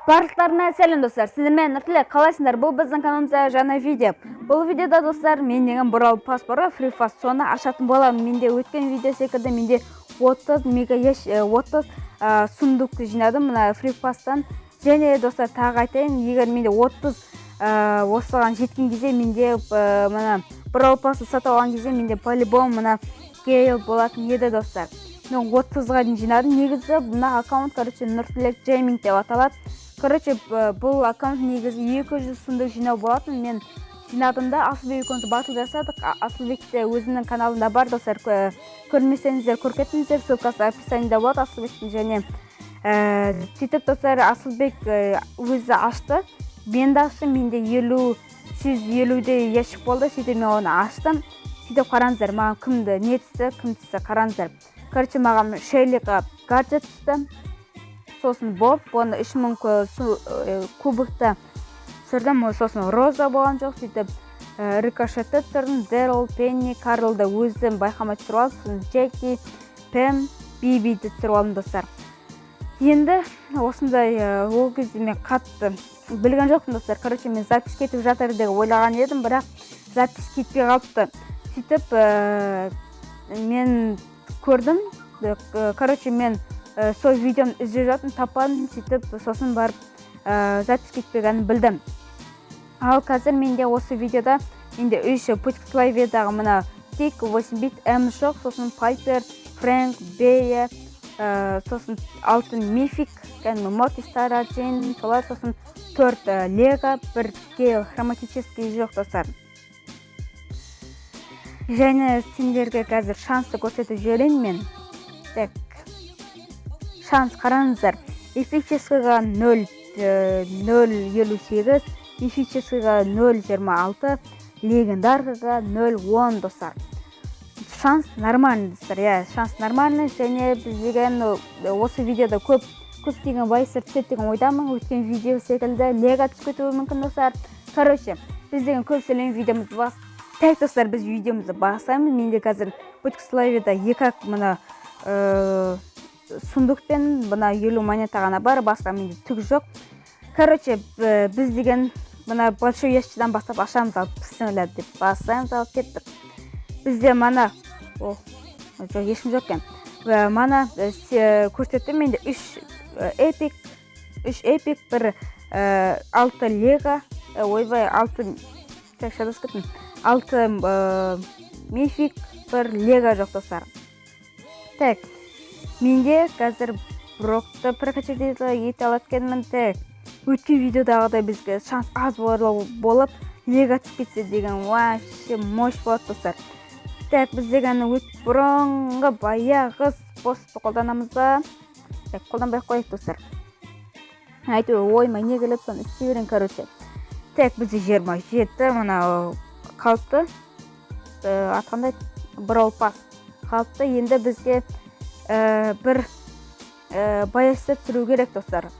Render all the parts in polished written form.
Барлықтарына сәлем достар, сіздермен Нұртілек, қалайсыңдар? Бұл біздің каналымызда жаңа видео. Бұл видеода достар, мен деген бұрал паспоры FreeFast, соны ашатын боламын. Менде өткен видео секілді менде 30 сундук жинадым мына FreeFast'тан. Және достар, тағы айтайын, егер менде 30 осыған жеткен кезде менде мына бұрал пасты сатып алған кезде менде по-любому мына гейл болатын еді достар. Мен 30-ға дейін жинадым. Негізі мына аккаунт, Нұртілек Джейминг деп аталады. Бұл аккаунт негізі 200 сундук жинау болатын. Мен жинадымда Асылбек аккаунты батыл жасадық. Асылбекте өзінің каналында бар достар. Көрмесеңіздер, көркетіңіздер, ссылкасы описаниеда болады Асылбектің. Және сөйтіп достар, Асылбек өзі ашты. Мен де аштым. Менде 150-де ящик болды. Сөйтіп мен оны аштым. Сөйтіп қараңыздар, маған кімді не түсті, кім түсті қараңыздар. Маған шейліға гаджет түсті. Сосын Боб, оны 3000 кубыкта түсірдім. Сосын Роза болған жоқ. Сөйтіп Рикошетті түсірдім. Дэрил, Пенни, Карлды өзім байқамай түсіріп алдым. Сосын Джеки, Пэм, Бибиді түсіріп алдым достар. Енді осындай ол кезде мен қатты білген жоқпын достар. Мен запись кетіп жатыр деп ойлаған едім, бірақ запись кетпей қалыпты. Сөйтіп мен көрдім. Мен сол видеоны іздеп жатым, таппадым. Сөйтіп сосын барып запись кетпегенін білдім. Ал қазір менде осы видеода менде 3 путь к славедағы мына Тик, 8-бит, М жоқ, сосын Пайпер, Фрэнк, Бея, сосын алтын Мифик, Морти Стара, Джейн, солар, сосын 4 Лего, 1 гейл хроматический жоқ достар. Және сендерге қазір шансты көрсетіп жіберейін мен. Так, шанс қараңыздар. Эпическийға 0.58, мифическийға 0.26, легендарғыға 0.10 достар. Шанс нормальный достар, шанс нормальный. Және біз деген осы видеода көптеген байыстар түсет деген ойдамын. Өткен видео секілді лего түсіп кетуі мүмкін достар. Біз деген көпселен видеомызды бас. Так достар, біз видеомызды бастаймыз. Менде қазір путь к славеда 2 мына сундукпен мына 50 монета ғана бар, басқа менде түк жоқ. Біз деген мына большой ящиктен бастап ашамыз, алып пісіңілер деп бастаймыз, алып кеттік. Бізде мана ешкім жоқ екен. Мана көрсетті менде 3 эпик, 1 6 лего, ойбай 6 мифик, 1 лего жоқ достар. Так, менде қазір брокты прокачать ете алаткенмін. Так, өткен видеодағыдай бізге шанс аз болып лего түсіп кетсе деген вообще мощь болады достар. Так, біз деген бұрынғы баяғы способты қолданамыз ба? Так, қолданбай қойық достар. Әйтеуір оймай не келіп соны істей берейін. Так, бізде 27 мына қалыпты. Атқандай Brawl Pass қалыпты. Енді бізге бір баясты түсіру керек достар.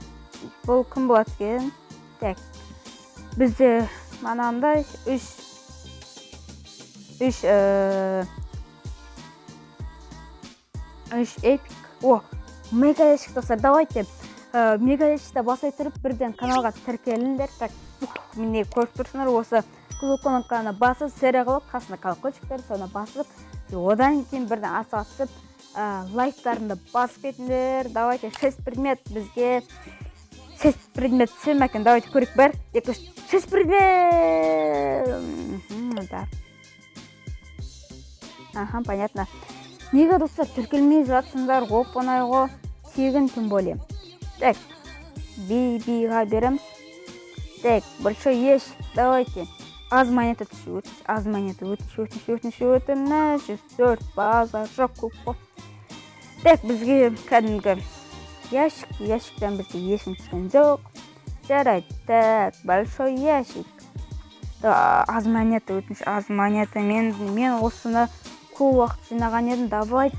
Бұл кім болады екен? Так, бізде манандай 3 эпик. Мега ящик достар. Давайте мега ящикті басай тұрып бірден каналға тіркеліңдер. Так, міне көріп тұрсыңдар, осы кнопканы басып, серия қылып, қасында колокольчиктер, соны басып, одан кейін бірден асығатып, лайктарында басып кетіңдер. Давайте 6 предмет бізге 6 предмет түсем екен. Давайте көрік бір, 6 предмет. Аха, понятно. Неге достар тіркелмей жатсыңдар, оп-оңайға тегін тем более. Так, Бибиға береміз. Так, большой ящик, давайте. Аз монета түсі, аз монета өтініш, 104 база, жоқ көп. Так, бізге кәдімгі ящиктен бізге ешім түскен жоқ. Жарайды, так, большой ящик. Аз монета өтініш, аз монета. Мен осыны көп уақыт жинаған едім. Давай,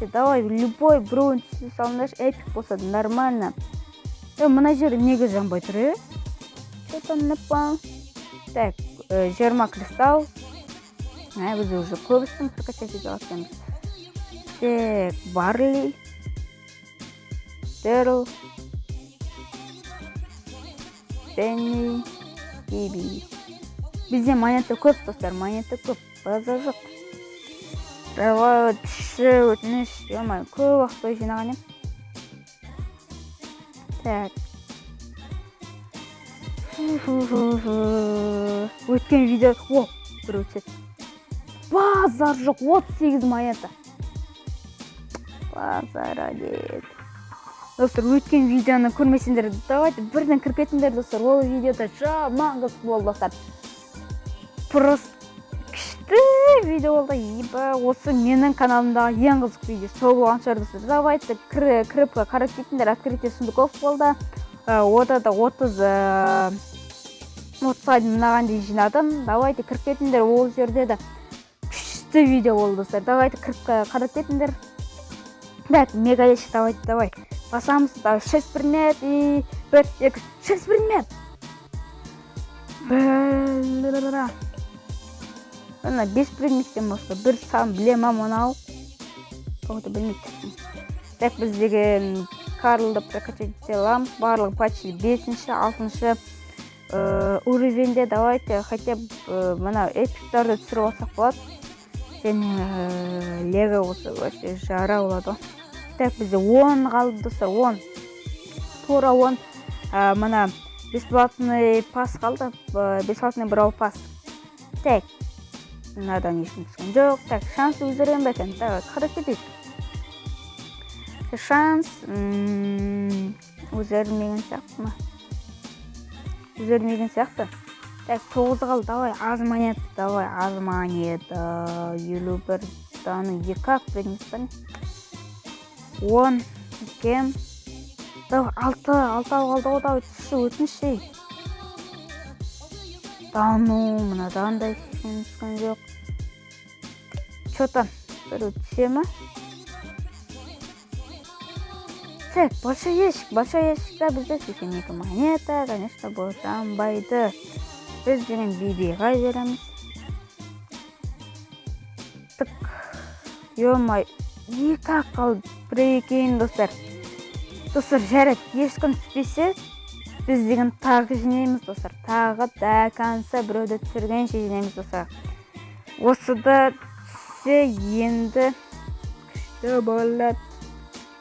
любой біреуін түсі салындар, эпик болса нормально. Мына жері неге жанбай тұр, Что-то напал. Так, 20 кристалл. Біз уже көбістің прокачать ете алатымыз. Так, Барли, Дэрил, Penny TV. Bizde монета көп достар, монета көп, базар жоқ. Өтініш, емай, көп ақпай жинаған ем. Так. Өткен видео, бір өтсет. Базар жоқ, 38 монета. Базар әлет. Достар, өткен видеоны көрмесендер, давайте бірден кіріп кетіңдер, достар. Ол видеода жаман қызық болды, достар. Просто күшті видео болды. Осы менің каналымдағы ең қызық видео. Сол болған шығар, достар. Давайте кіріп қарап кетіңдер. Открытие сундуков болды. Ода да 30 мынағандай жинадым. Давайте кіріп кетіңдер. Ол жерде де күшті видео болды, достар. Давайте кіріп қарап кетіңдер. Так, мега ящик, давай. Басамыз, 6 предмет и 1, 2, 6 предмет. Ана 5 предметтен басқа бір сан білемін мынау. Тоқты білмейді. Так, біз деген Карлды прокачать аламыз. Барлығы почти 5-ші, 6-ші уровеньде. Давайте хотя бы мына эпиктарды түсіріп алсақ болады. Және лего осы вообще жара болады. Так, бізде 10 қалды, достар, 10. Тура 10. Мына бесплатный пас қалды. Бесплатный брау пас. Так. Мынадан ешкім түскен жоқ. Так, шанс өзерген бе екен. Так, қарап кетейік. Шанс өзермеген сияқты ма? Өзермеген сияқты. Так, 9 қалды. Давай, аз монета. Давай, аз монета. 51 даны 2 предметтен. 10 кем. Давай, 6 қалды ғой, давай, түсі өтінші. Дану, мынадан да ешкім түскен жоқ. Чотан, бір өтсе ма? Так, большой ящикта бізде 82 монета, конечно, бұл жанбайды. Біз деген бибиға жереміз. Тік, ё-май, 2 қалды, бір екейін, достар. Достар, жарат, ешкім түспесе, біз деген тағы жинаймыз, достар. Тағы да қанса біреуді түсірген жинаймыз, достар. Осы да түссе енді күшті болады.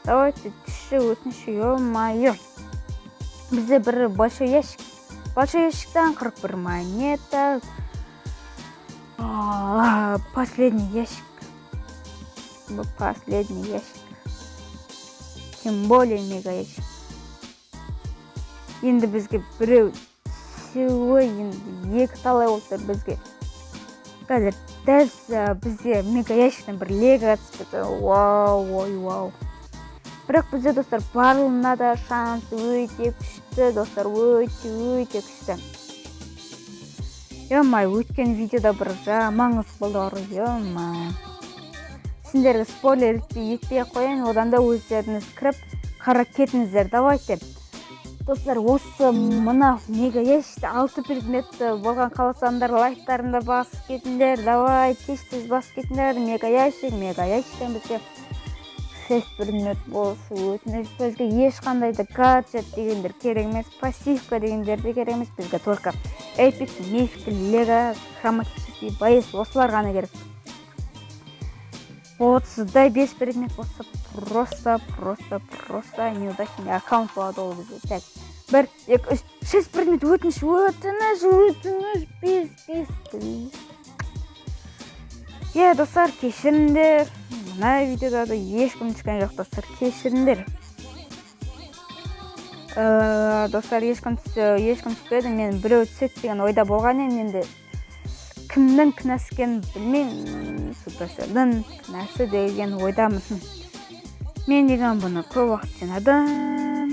Давайте түсші өтінші, ё-майы. Бізде бір большой ящик. Большой ящиктан 41 монета. Последний ящик. Последний ящик. Тем более мега ящик. Енді бізге біреу всего енді 2 талай олтыр бізге. Қазір дәл бізге мега ящиктен бір лего түспеді. Вау. Бірақ бізде, достар, барлығына да шанс өте күшті, достар, өте күшті. Ё-май, өткен видеода бір жаман қызық болды ғой, ё-май. Сендерге спойлер етпей қойын, одан да өздеріңіз кіріп қарап кетіңіздер. Давайте. Достар, осы мына мега ящикте 6 предмет болған қаласаңдар, лайктарында басып кетіңдер. Давай, тез басып кетіңдер. Мега ящиктен бізге 6 предмет болсы өтініш. Бізге ешқандай да гаджет дегендер керек емес, пассивка дегендер де керек емес. Бізге только эпик, мифик, лего, хроматический боец осылар ғана керек. 35 предмет болса просто неудачный аккаунт болады ол бізде. Так, 1, 2, 3, 6 предмет өтініш, достар, кешіріңдер. Мына видеода да ешкім түскен жоқ, достар, кешіріңдер. Достар, ешкім түспеді, мен біреу түсет деген ойда болған ем, енді кімнің кінәсі екенін білмеймін, Суперселдің кінәсі деген ойдамын. Мен деген бұны көп уақыт жинадым.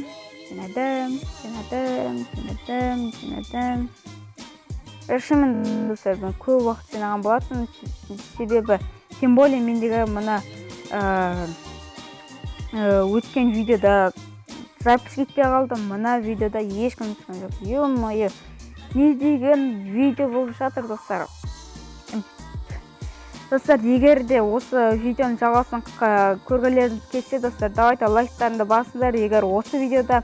Шынымен, достар, мен көп уақыт жинаған болатын, себебі тем более мен деген мұна өткен видеода запись кетпей қалдым. Мұна видеода ешкім түскен жоқ. Ё-майы, не деген видео болып жатыр, достар. Достар, егер де осы видеоның жалғасын көргілеріңіз келсе, достар, давайте лайктарыңды басыңдар. Егер осы видеода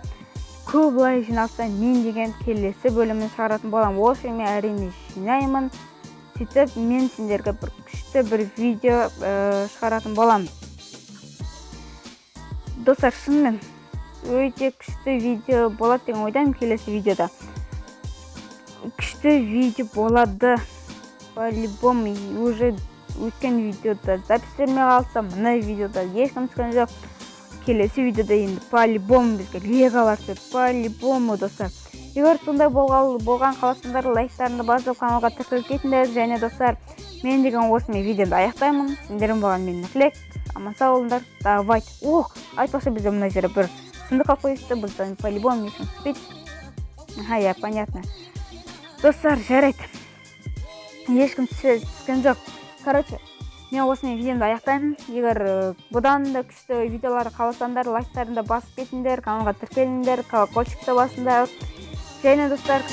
көп лайк жиналса мен деген келесі бөлімін шығаратын боламын. Ол үшін мен әрине жинаймын. Сөйтіп мен сендерге бір күшті бір видео шығаратын боламын. Достар, шынымен өте күшті видео болады деген ойдамын. Келесі видеода күшті видео болады. По-любому уже өткен видеода запись бермей қалса, мына видеода ешкім түскен жоқ. Келесі видеода енді по-любому бізге легалар түседі. По-любому, достар. Егер сондай болған қаласаңдар, лайктарыңды басып каналға тіркеліп кетіңдер. Және достар, мен деген осымен видеоны аяқтаймын. Сендердің болған мен Никлек. Аман сау болыңдар. Давайте. Айтпақшы бізде мына жерде бір сындыққа қойысты. Бұдан по-любому ешкім түспейді. Я, понятно. Достар, жарайды. Ешкім түскен жоқ. Короче, мен осымен видеоны аяқтаймын. Егер бұдан да күшті видеолар қаласаңдар, лайктарыңды басып кетіңдер, каналға тіркеліңдер, колокольчикті басыңдар. Және достар,